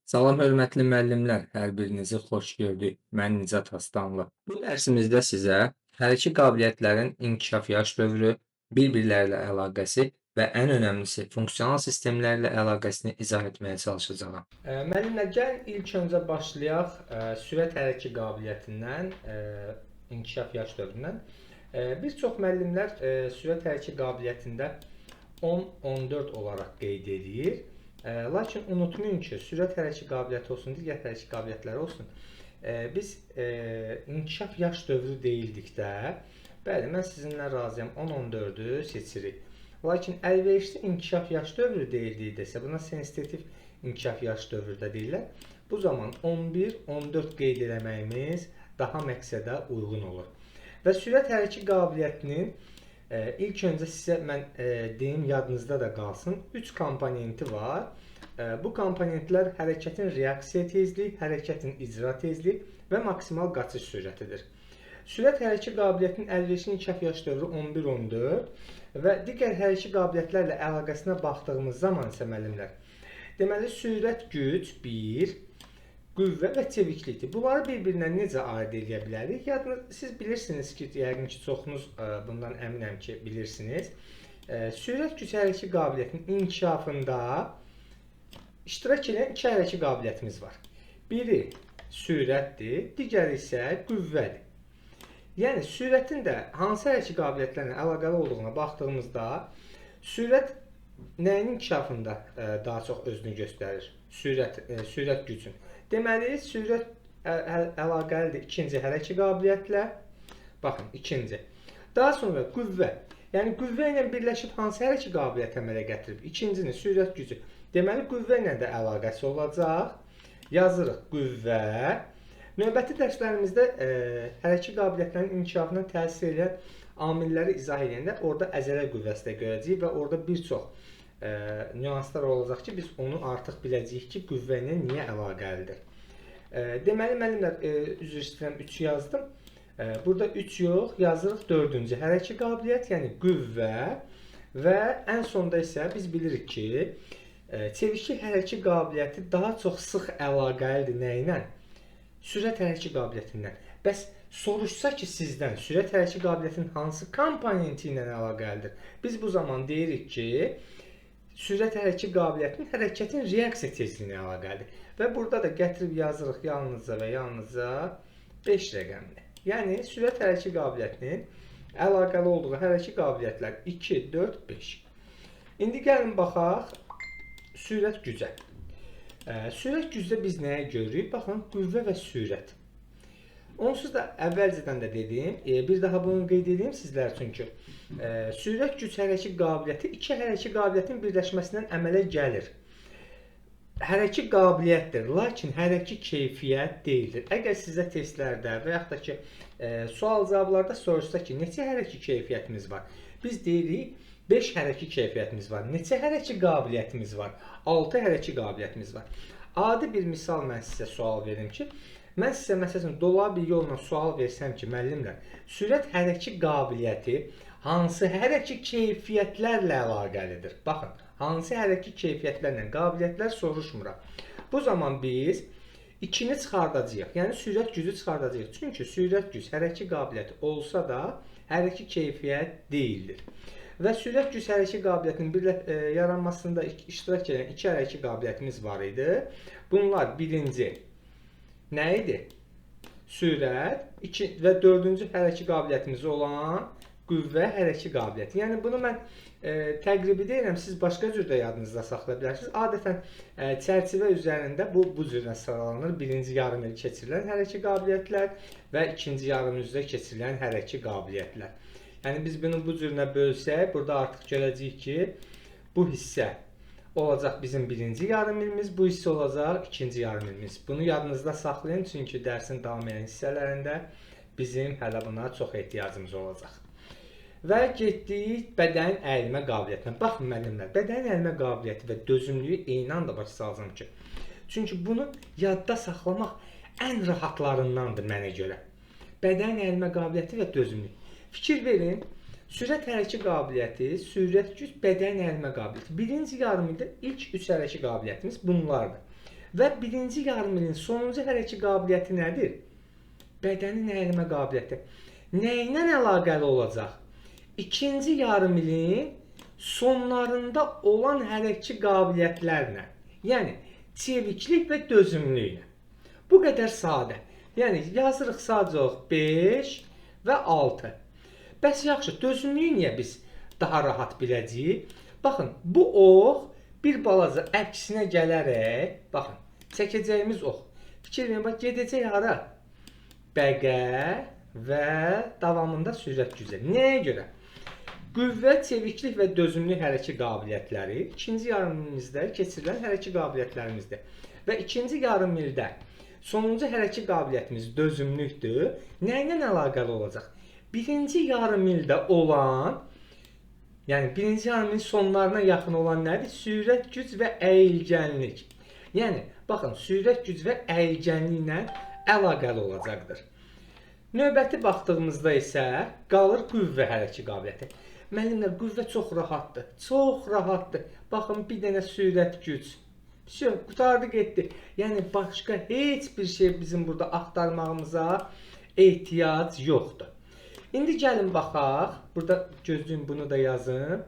Salam hörmətli müəllimlər, hər birinizi xoş gördük. Mən Nicat Aslanlı. Bu dərsimizdə sizə hərəkət qabiliyyətlərin inkişaf yaş dövrü, bir-birləri ilə əlaqəsi və ən önəmlisi funksional sistemlərlə əlaqəsini izah etməyə çalışacağam. Müəllimlər, gəlin ilk öncə başlayaq sürət hərəkət qabiliyyətindən, inkişaf yaş dövründən. Bir çox müəllimlər sürət hərəkət qabiliyyətində 10-14 olaraq qeyd edir. Lakin unutmayın ki, sürət hərəkət qabiliyyəti olsun, digər hərəkət qabiliyyətləri olsun. Biz inkişaf yaş dövrü deyildikdə, bəli, mən sizinlə razıyam, 10-14-ü seçirik. Lakin əlverişli inkişaf yaş dövrü deyildikdə isə, buna sensitiv inkişaf yaş dövrü də deyirlər. Bu zaman 11-14 qeyd eləməyimiz daha məqsədə uyğun olur. Və sürət hərəkət qabiliyyətinin İlk öncə sizə mən deyim, yadınızda da qalsın. 3 komponenti var. Bu komponentlər hərəkətin reaksiya tezliyi, hərəkətin icra tezliyi və maksimal qaçış sürətidir. Sürət hərəkət qabiliyyətinin əlverişli inkişaf yaş dövrü 11-14 və digər hərəkət qabiliyyətlərlə əlaqəsinə baxdığımız zaman isə müəllimlər, deməli sürət güc 1, qüvvə və çeviklikdir. Bunları bir-birindən necə ayırd edə bilərik? Siz bilirsiniz ki, yəqin ki, çoxunuz bundan əminəm ki, bilirsiniz. Sürət güc hərəkət qabiliyyətinin inkişafında iştirak edən iki hərəkət qabiliyyətimiz var. Biri sürətdir, digəri isə qüvvədir. Yəni, sürətin də hansı hərəkət qabiliyyətlərlə əlaqəli olduğuna baxdığımızda, sürət nəyin inkişafında daha çox özünü göstərir? Sürət gücün. Deməli, sürət əlaqəlidir ikinci hərəkət qabiliyyətlə. Baxın, ikinci. Daha sonra qüvvə. Yəni, qüvvə ilə birləşib hansı hərəkət qabiliyyəti əmələ gətirib? İkincinin sürət gücü. Deməli, qüvvə ilə də əlaqəsi olacaq. Yazırıq qüvvə. Növbəti dərslərimizdə hərəkət qabiliyyətlərinin inkişafına təsir edən amilləri izah edəndə orada əzələ qüvvəsi də görəcəyik və orada bir çox nüanslar olacaq ki, biz onu artıq biləcəyik ki, qüvvə ilə niyə əlaqəlidir. Deməli, müəllimlər, üzr istəyirəm, 3 yazdım. Burada 3 yox, yazırıq 4-cü hərəkət qabiliyyət, yəni qüvvə və ən sonda isə biz bilirik ki, çeviklik hərəkət qabiliyyəti daha çox sıx əlaqəlidir nə ilə? Sürət hərəkət qabiliyyətindən. Bəs soruşsa ki, sizdən sürət hərəkət qabiliyyətinin hansı komponenti ilə əlaqəlidir? Biz bu zaman deyirik ki, sürət hərəkət qabiliyyətinin hərəkətin reaksiya tezliyinə əlaqəlidir. Və burada da gətirib yazırıq yalnızca və yalnızca 5 rəqəmini. Yəni, sürət hərəkət qabiliyyətinin əlaqəli olduğu hərəkət qabiliyyətlər 2, 4, 5. İndi gəlin baxaq sürət gücə. Sürət gücdə biz nəyə görürük? Baxın, qüvvə və sürət. Onsuz da əvvəlcədən də dedim, bir daha bunu qeyd edeyim sizlər üçün ki, sürət güc hərəkət qabiliyyəti iki hərəkət qabiliyyətin birləşməsindən əmələ gəlir. Hərəkət qabiliyyətdir, lakin hərəkət keyfiyyət deyildir. Əgər sizə testlərdə və yaxud da ki, sual-cavablarda soruşsa ki, neçə hərəkət keyfiyyətimiz var? Biz deyirik, 5 hərəkət keyfiyyətimiz var. Neçə hərəkət qabiliyyətimiz var? 6 hərəkət qabiliyyətimiz var. Adi bir misal mən sizə sual verim ki, mən sizə məsələn dolab bir yolla sual versəm ki, müəllimlər, sürət hərəkət qabiliyyəti hansı hərəkət keyfiyyətlərlə əlaqəlidir? Baxın, hansı hərəkət keyfiyyətlərlə, qabiliyyətlər soruşmuram. Bu zaman biz 2-ni çıxardacağıq, yəni sürət gücü çıxardacağıq. Çünki sürət güc hərəkət qabiliyyəti olsa da, hərəkət keyfiyyət deyildir. Və sürət güc hərəkət qabiliyyətinin yaranmasında iştirak edən iki hərəkət qabiliyyətimiz var idi. Bunlar birinci nə idi? Sürət və 4-cü hərəkət qabiliyyətimiz olan qüvvə hərəkət qabiliyyəti. Yəni, bunu mən təqribi deyirəm, siz başqa cür də yadınızda saxlaya bilərsiniz. Adətən çərçivə üzərində bu cürlə sıralanır. Birinci yarım il keçirilən hərəkət qabiliyyətlər və ikinci yarım ildə keçirilən hərəkət qabiliyyətlər. Yəni, biz bunu bu cürlə bölsək, burada artıq görəcəyik ki, bu hissə olacaq bizim birinci yarım ilimiz, bu hissə olacaq ikinci yarım ilimiz. Bunu yadınızda saxlayın, çünki dərsin davam edən hissələrində bizim hələ buna çox ehtiyacımız olacaq. Və getdik bədən əyilmə qabiliyyətinə. Baxın, müəllimlər, bədən əyilmə qabiliyyəti və dözümlüyü eyni anda başa salacağım ki, çünki bunu yadda saxlamaq ən rahatlarındandır mənə görə. Bədən əyilmə qabiliyyəti və dözümlülük. Fikir verin, sürət hərəkət qabiliyyəti, sürət güc, bədən əyilmə qabiliyyəti. Birinci yarım ildə ilk 3 hərəkət qabiliyyətimiz bunlardır. Və birinci yarımilin sonuncu hərəkət qabiliyyəti nədir? Bədənin əyilmə qabiliyyəti. Nə ilə əlaqəli olacaq? İkinci yarımilin sonlarında olan hərəkət qabiliyyətlərlə. Yəni çeviklik və dözümlüklə. Bu qədər sadə. Yəni yazırıq sadəcə 5 və 6. Bəs yaxşı, dözümlüyü niyə biz daha rahat biləcəyik? Baxın, bu ox bir balaca əksinə gələrək, baxın, çəkəcəyimiz ox. Fikir verin, bax, gedəcək hara? Bəqə və davamında sürət gücə. Nəyə görə? Qüvvə, çeviklik və dözümlük hərəkət qabiliyyətləri ikinci yarımildə keçirilən hərəkət qabiliyyətlərimizdir. Və ikinci yarımildə sonuncu hərəkət qabiliyyətimiz dözümlükdür. Nə ilə əlaqəli olacaq? Birinci yarımildə olan, yəni birinci yarımilin sonlarına yaxın olan nədir? Sürət güc və əyilgənlik. Yəni, baxın, sürət güc və əyilgənliklə əlaqəli olacaqdır. Növbəti baxdığımızda isə qalır qüvvə hərəkət qabiliyyəti. Müəllimlər, qüvvə çox rahatdır. Çox rahatdır. Baxın, bir dənə sürət güc. Qutardı getdi. Yəni, başqa heç bir şey bizim burada axtarmağımıza ehtiyac yoxdur. İndi gəlin baxaq. Burada gözləyin, bunu da yazın.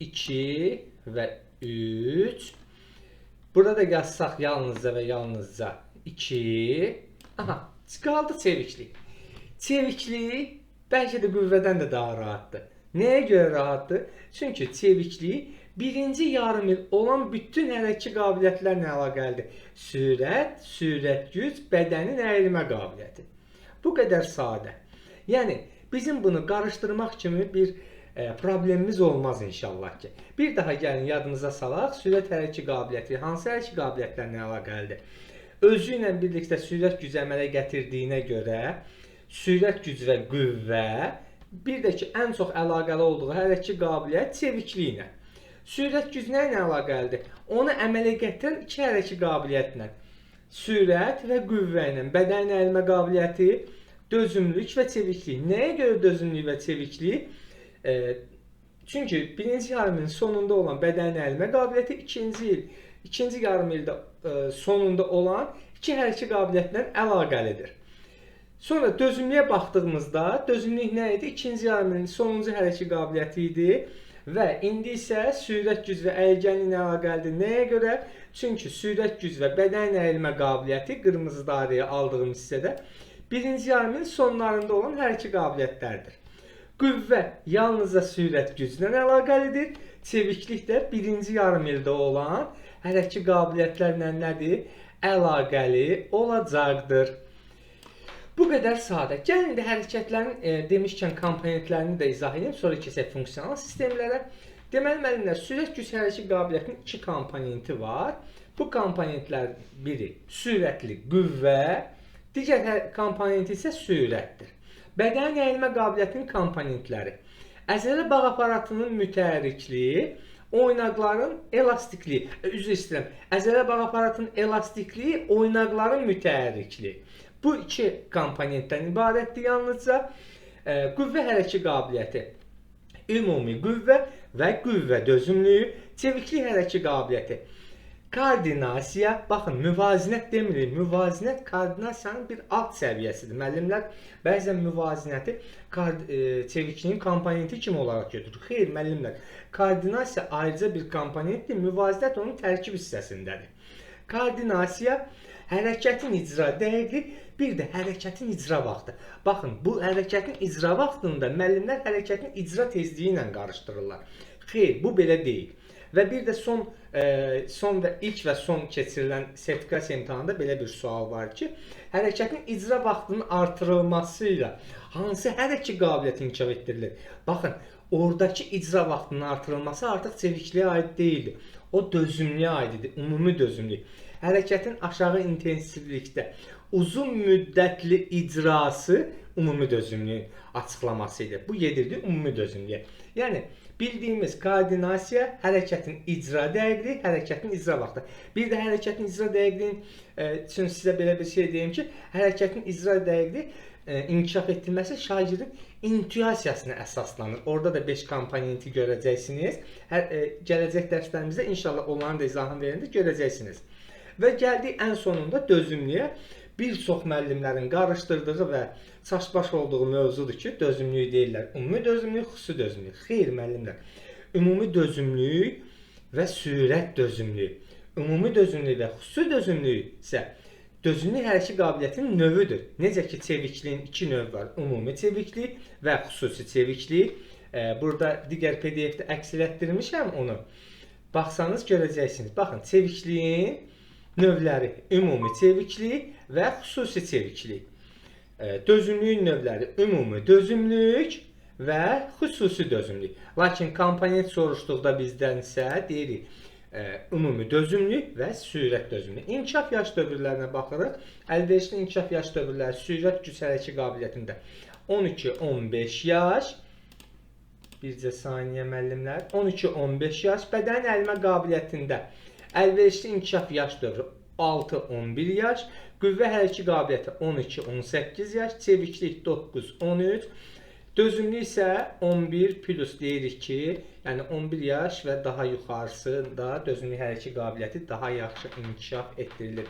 2 və 3. Burada da yazsaq yalnızca və yalnızca 2. Aha, qaldı çeviklik. Çeviklik bəlkə də qüvvədən də daha rahatdır. Nəyə görə rahatdır? Çünki çeviklik birinci yarımil olan bütün hərəkət qabiliyyətlərlə əlaqəlidir. Sürət, sürət güc, bədənin əyilmə qabiliyyəti. Bu qədər sadə. Yəni, bizim bunu qarışdırmaq kimi bir problemimiz olmaz inşallah ki. Bir daha gəlin yadımıza salaq, sürət hərəkət qabiliyyəti hansı hərəkət qabiliyyətlərlə əlaqəlidir? Özü ilə birlikdə sürət gücü əmələ gətirdiyinə görə, sürət güc və qüvvə, bir də ki, ən çox əlaqəli olduğu hərəkət qabiliyyət çevikliklə. Sürət güc nə ilə əlaqəlidir? Onu əmələ gətirən iki hərəkət qabiliyyətlə. Sürət və qüvvə ilə bədənin əyilmə qabiliyyəti, dözümlülük və çeviklik. Nəyə görə dözümlülük və çeviklik? Çünki birinci yarımilin sonunda olan bədənin əyilmə qabiliyyəti ikinci yarımildə sonunda olan iki hərəkət qabiliyyətlə əlaqəlidir. Sonra dözümlüyə baxdığımızda, dözümlülük nə idi? İkinci yarımilin sonuncu hərəkət qabiliyyəti idi. Və indi isə sürət güc və əyilgənliklə əlaqəlidir. Nəyə görə? Çünki sürət güc və bədənin əyilmə qabiliyyəti qırmızı dairəyə aldığımız hissədə birinci yarımilin sonlarında olan hərəkət qabiliyyətlərdir. Qüvvə yalnızca sürət güclə əlaqəlidir. Çeviklik də birinci yarımildə olan hərəkət qabiliyyətlərlə nədir? Əlaqəli olacaqdır. Bu qədər sadə. Gəlin indi hərəkətlərin demişkən komponentlərini də izah edeyim, sonra keçək funksional sistemlərə. Deməli, müəllimlər, sürət güc hərəkət qabiliyyətinin iki komponenti var. Bu komponentlər biri sürətli qüvvə, digər komponenti isə sürətdir. Bədənin əyilmə qabiliyyətinin komponentləri. Əzələ bağ aparatının mütəhərrikliyi, oynaqların elastikliyi, üzr istəyirəm, əzələ bağ aparatının elastikliyi, oynaqların mütəhərrikliyi. Bu iki komponentdən ibarətdir yalnızca. Qüvvə hərəkət qabiliyyəti, ümumi qüvvə və qüvvə dözümlüyü, çeviklik hərəkət qabiliyyəti, koordinasiya, baxın, müvazinət demirik, müvazinət koordinasiyanın bir alt səviyyəsidir. Müəllimlər bəzən müvazinəti çevikliyin komponenti kimi olaraq götürür. Xeyr, müəllimlər, koordinasiya ayrıca bir komponentdir, müvazinət onun tərkib hissəsindədir. Koordinasiya, hərəkətin icra dəqiqi, bir də hərəkətin icra vaxtı. Baxın, bu hərəkətin icra vaxtında müəllimlər hərəkətin icra tezliyi ilə qarışdırırlar. Xeyr, bu belə deyil. Və bir də ilk və son keçirilən sertifikasiya imtahanında belə bir sual var ki, hərəkətin icra vaxtının artırılması ilə hansı hərəkət qabiliyyəti inkişaf etdirilir? Baxın, oradakı icra vaxtının artırılması artıq çevikliyə aid deyildir. O dözümlüyə aiddir, ümumi dözümlük. Hərəkətin aşağı intensivlikdə uzun müddətli icrası ümumi dözümlüyün açıqlaması idi. Bu yedirdi ümumi dözümlüyə. Yəni, bildiyimiz koordinasiya, hərəkətin icra dəqiqliyi, hərəkətin icra vaxtı. Bir də hərəkətin icra dəqiqliyi üçün sizə belə bir şey deyim ki, hərəkətin icra dəqiqliyi inkişaf etdirilməsi şagirdin intuisiyasına əsaslanır. Orada da 5 komponenti görəcəksiniz. Gələcək dərslərimizdə inşallah onların da izahını verəndə görəcəksiniz. Və gəldik ən sonunda dözümlüyə. Bir çox müəllimlərin qarışdırdığı və çaşbaş olduğu mövzudur ki, dözümlülük deyirlər. Ümumi dözümlülük, xüsusi dözümlülük. Xeyr müəllimlər. Ümumi dözümlülük və sürət dözümlülük. Ümumi dözümlülük və xüsusi dözümlülük isə dözümlülük hərəkət qabiliyyətinin növüdür. Necə ki, çevikliyin iki növü var. Ümumi çeviklik və xüsusi çeviklik. Burada digər PDF-də əks etdirmişəm onu. Baxsanız görəcəksiniz. Baxın, çevikliyin növləri ümumi çeviklik və xüsusi çeviklik. Dözümlüyün növləri ümumi dözümlülük və xüsusi dözümlülük. Lakin komponent soruşduqda bizdən isə deyirik ümumi dözümlülük və sürət dözümlülük. İnkişaf yaş dövrlərinə baxırıq. Əlverişli inkişaf yaş dövrləri sürət güc hərəkət qabiliyyətində 12-15 yaş. Bircə saniyə müəllimlər. 12-15 yaş. Bədən əlimə qabiliyyətində əlverişli inkişaf yaş dövrü 6-11 yaş. Qüvvə hərəkət qabiliyyəti 12-18 yaş. Çeviklik 9-13. Dözümlülük isə 11 plus deyirik ki, yəni 11 yaş və daha yuxarısında dözümlülük hərəkət qabiliyyəti daha yaxşı inkişaf etdirilir.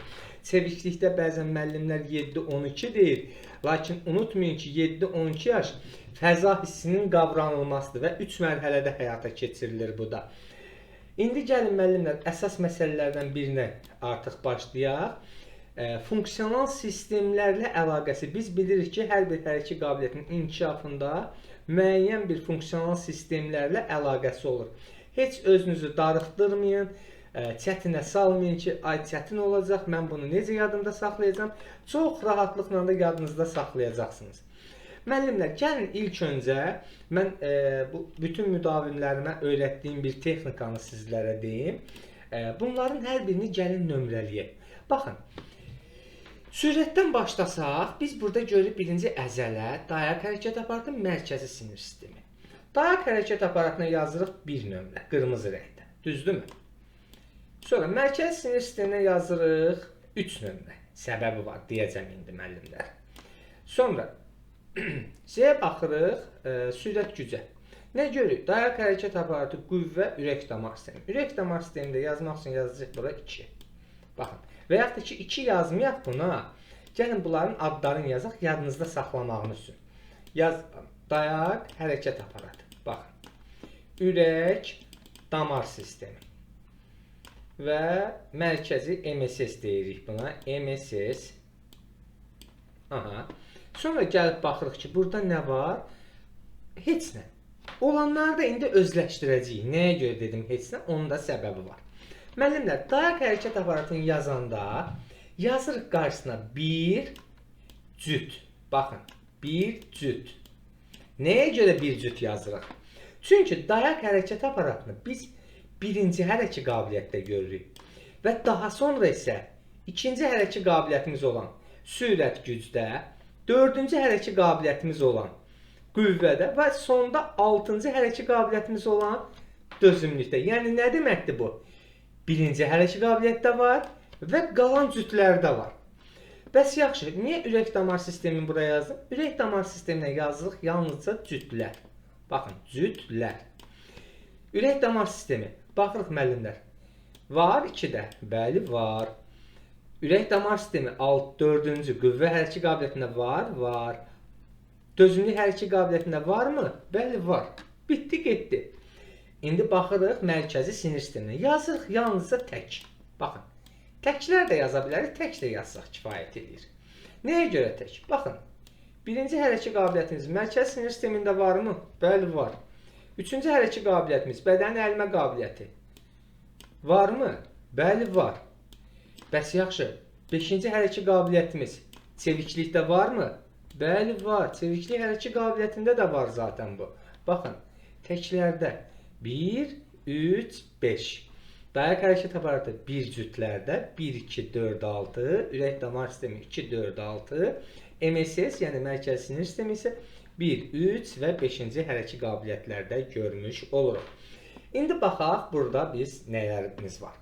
Çeviklikdə bəzən müəllimlər 7-12 deyir. Lakin unutmayın ki, 7-12 yaş fəza hissinin qavranılmasıdır və 3 mərhələdə həyata keçirilir bu da. İndi gəlin müəllimlər əsas məsələlərdən birinə artıq başlayaq. Funksional sistemlərlə əlaqəsi. Biz bilirik ki, hər bir hərəkət qabiliyyətinin inkişafında müəyyən bir funksional sistemlərlə əlaqəsi olur. Heç özünüzü darıxdırmayın, çətinə salmayın ki, ay çətin olacaq, mən bunu necə yadımda saxlayacağam? Çox rahatlıqla da yadınızda saxlayacaqsınız. Müəllimlər, gəlin ilk öncə mən bütün müdavimlərimə öyrətdiyim bir texnikanı sizlərə deyim. Bunların hər birini gəlin nömrələyək. Baxın, sürətdən başlasaq, biz burada görürük birinci əzələ, dayaq hərəkət aparatının mərkəzi sinir sistemi. Dayaq hərəkət aparatına yazırıq bir nömrə, qırmızı rəngdə. Düzdürmü? Sonra mərkəzi sinir sisteminə yazırıq 3 nömrə. Səbəbi var, deyəcəm indi müəllimlər. Sonra şeyə baxırıq, sürət gücə. Nə görürük? Dayaq hərəkət aparatı, qüvvə, ürək damar sistemi. Ürək damar sistemində yazmaq üçün yazacaq bura 2. Baxın. Və yaxud da ki, 2 yazmayaq buna. Gəlin bunların adlarını yazaq, yadınızda saxlamağınız üçün. Yaz, dayaq, hərəkət aparatı. Baxın. Ürək, damar sistemi. Və mərkəzi MSS deyirik buna. MSS. Aha. Sonra gəlib baxırıq ki, burada nə var? Heç nə. Olanları da indi özləşdirəcəyik. Nəyə görə dedim heç nə? Onun da səbəbi var. Müəllimlər, dayaq hərəkət aparatını yazanda yazırıq qarşısına bir cüt. Baxın, bir cüt. Nəyə görə bir cüt yazırıq? Çünki dayaq hərəkət aparatını biz birinci hərəkət qabiliyyətdə görürük. Və daha sonra isə ikinci hərəkət qabiliyyətimiz olan sürət gücdə, dördüncü hərəkət qabiliyyətimiz olan qüvvədə və sonda 6-cı hərəkət qabiliyyətimiz olan dözümlükdə. Yəni, nə deməkdir bu? Birinci hərəkət qabiliyyətdə var və qalan cütlərdə var. Bəs yaxşı, niyə ürək damar sistemini buraya yazdım? Ürək damar sisteminə yazırıq yalnızca cütlər. Baxın, cütlər. Ürək damar sistemi. Baxırıq müəllimlər. Var 2-də. Bəli, var. Ürək damar sistemi 4-cü qüvvə hərəkət qabiliyyətində var, var. Dözümlülük hərəkət qabiliyyətində varmı? Bəli, var. Bitdi, getdi. İndi baxırıq mərkəzi sinir sisteminə. Yazırıq yalnızca tək. Baxın, təklər də yaza bilərik, tək də yazsaq kifayət edir. Nəyə görə tək? Baxın, birinci hərəkət qabiliyyətimiz mərkəzi sinir sistemində varmı? Bəli, var. Üçüncü hərəkət qabiliyyətimiz bədən əlimə qabiliyyəti varmı? Bəli, var. Bəs yaxşı, 5-ci hərəkət qabiliyyətimiz çeviklikdə varmı? Bəli, var. Çeviklik hərəkət qabiliyyətində də var zaten bu. Baxın, təklərdə 1, 3, 5. Dayaq hərəkət aparatı 1 cütlərdə 1, 2, 4, 6. Ürək damar sistemi 2, 4, 6. MSS, yəni mərkəzi sinir sistemi isə 1, 3 və 5-ci hərəkət qabiliyyətlərdə görmüş oluruq. İndi baxaq, burada biz nələrimiz var?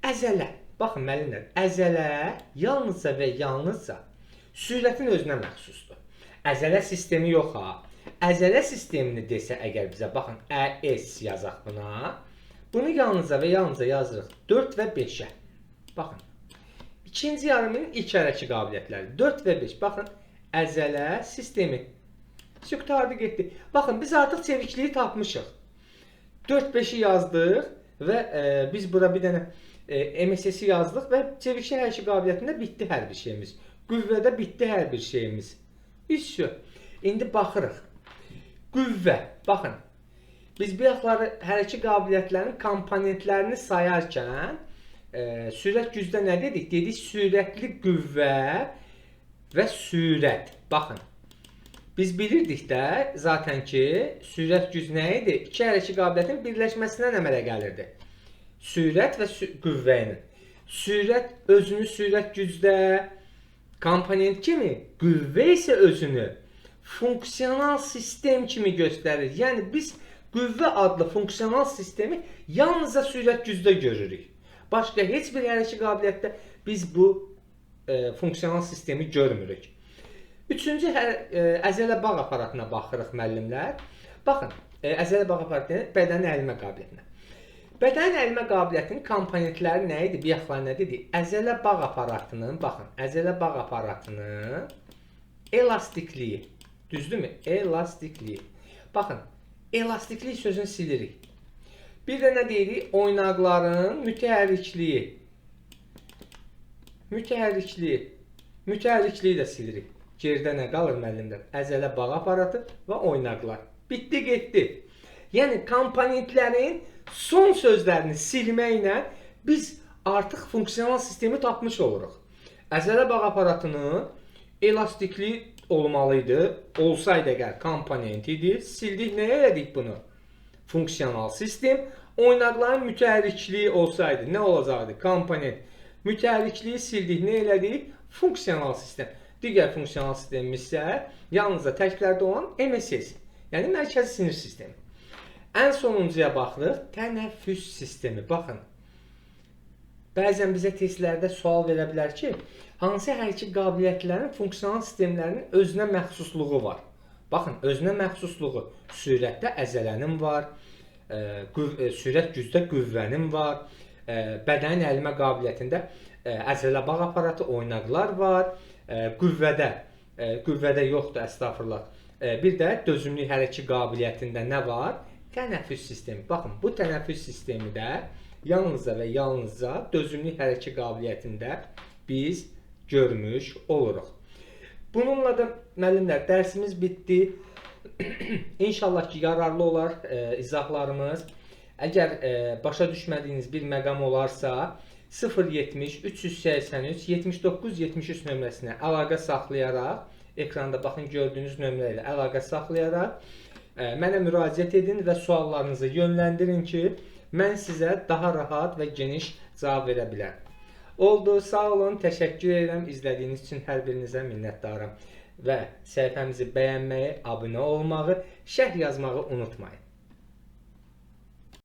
Əzələ. Baxın, müəllimlər, əzələ yalnızca və yalnızca sürətin özünə məxsusdur. Əzələ sistemi yox ha. Əzələ sistemini desə əgər bizə, baxın, yazaq buna. Bunu yalnızca və yalnızca yazırıq 4 və 5-ə. Baxın, İkinci yarımının ilk hərəkət qabiliyyətləri 4 və 5. Baxın, əzələ sistemi. Qurtardı getdi. Baxın, biz artıq çevikliyi tapmışıq. 4-5-i yazdıq və biz bura bir dənə MSS-i yazdıq və çeviklik hərəkət qabiliyyətində bitdi hər bir şeyimiz. Qüvvədə bitdi hər bir şeyimiz. İşte. İndi baxırıq. Qüvvə. Baxın. Biz bu yaxları hərəkət qabiliyyətlərinin komponentlərini sayarkən sürət gücdə nə dedik? Dedik sürətli qüvvə və sürət. Baxın. Biz bilirdik də zaten ki, sürət güc nə idi? İki hərəkət qabiliyyətin birləşməsindən əmələ gəlirdi. Sürət və qüvvənin. Sürət özünü sürət gücdə komponent kimi, qüvvə isə özünü funksional sistem kimi göstərir. Yəni biz qüvvə adlı funksional sistemi yalnızca sürət gücdə görürük. Başqa heç bir hərəkət qabiliyyətdə biz bu funksional sistemi görmürük. Üçüncü əzələ bağ aparatına baxırıq müəllimlər. Baxın, əzələ bağ aparatı bədənin ərimə qabiliyyətinə. Bədənin ərimə qabiliyyətinin komponentləri nə idi? Bir yaxlar nə dedi? Əzələ bağ aparatının, baxın, əzələ bağ aparatının elastikliyi. Düzdürmü? Elastikliyi. Baxın, elastiklik sözünü silirik. Bir də nə deyirik? Oynaqların mütəhərrikliyi. Mütəhərrikliyi də silirik. Geridə nə qalır müəllimlər? Əzələ bağ aparatı və oynaqlar. Bitdi, getdi. Yəni, komponentlərin son sözlərini silməklə biz artıq funksional sistemi tapmış oluruq. Əzələ bağ aparatının elastikliyi olmalıydı. Olsaydı əgər komponent idi. Sildik, nə elədik bunu? Funksional sistem. Oynaqların mütəhərrikliyi olsaydı nə olacaqdı? Komponent. Mütəhərrikliyi sildik, nə elədik? Funksional sistem. Digər funksional sistemimiz isə yalnızca tərkiblərdə olan MSS, yəni mərkəzi sinir sistemi. Ən sonuncuya baxırıq, tənəffüs sistemi. Baxın, bəzən bizə testlərdə sual verə bilər ki, hansı hərəkət qabiliyyətlərinin funksional sistemlərinin özünə məxsusluğu var? Baxın, özünə məxsusluğu sürətdə əzələnin var, sürət gücdə qüvvənin var, bədənin ərimə qabiliyyətində əzələ bağ aparatı, oynaqlar var. Qüvvədə yoxdur, əstağfurullah. Bir də dözümlük hərəkət qabiliyyətində nə var? Tənəffüs sistemi. Baxın, bu tənəffüs sistemi də yalnızca və yalnızca dözümlük hərəkət qabiliyyətində biz görmüş oluruq. Bununla da müəllimlər, dərsimiz bitdi. İnşallah ki, yararlı olar izahlarımız. Əgər başa düşmədiyiniz bir məqam olarsa, 070 383 79 73 nömrəsinə əlaqə saxlayaraq, ekranda baxın gördüyünüz nömrə ilə əlaqə saxlayaraq mənə müraciət edin və suallarınızı yönləndirin ki, mən sizə daha rahat və geniş cavab verə bilərəm. Oldu, sağ olun, təşəkkür edirəm. İzlədiyiniz üçün hər birinizə minnətdaram. Və səhifəmizi bəyənməyi, abunə olmağı, şərh yazmağı unutmayın.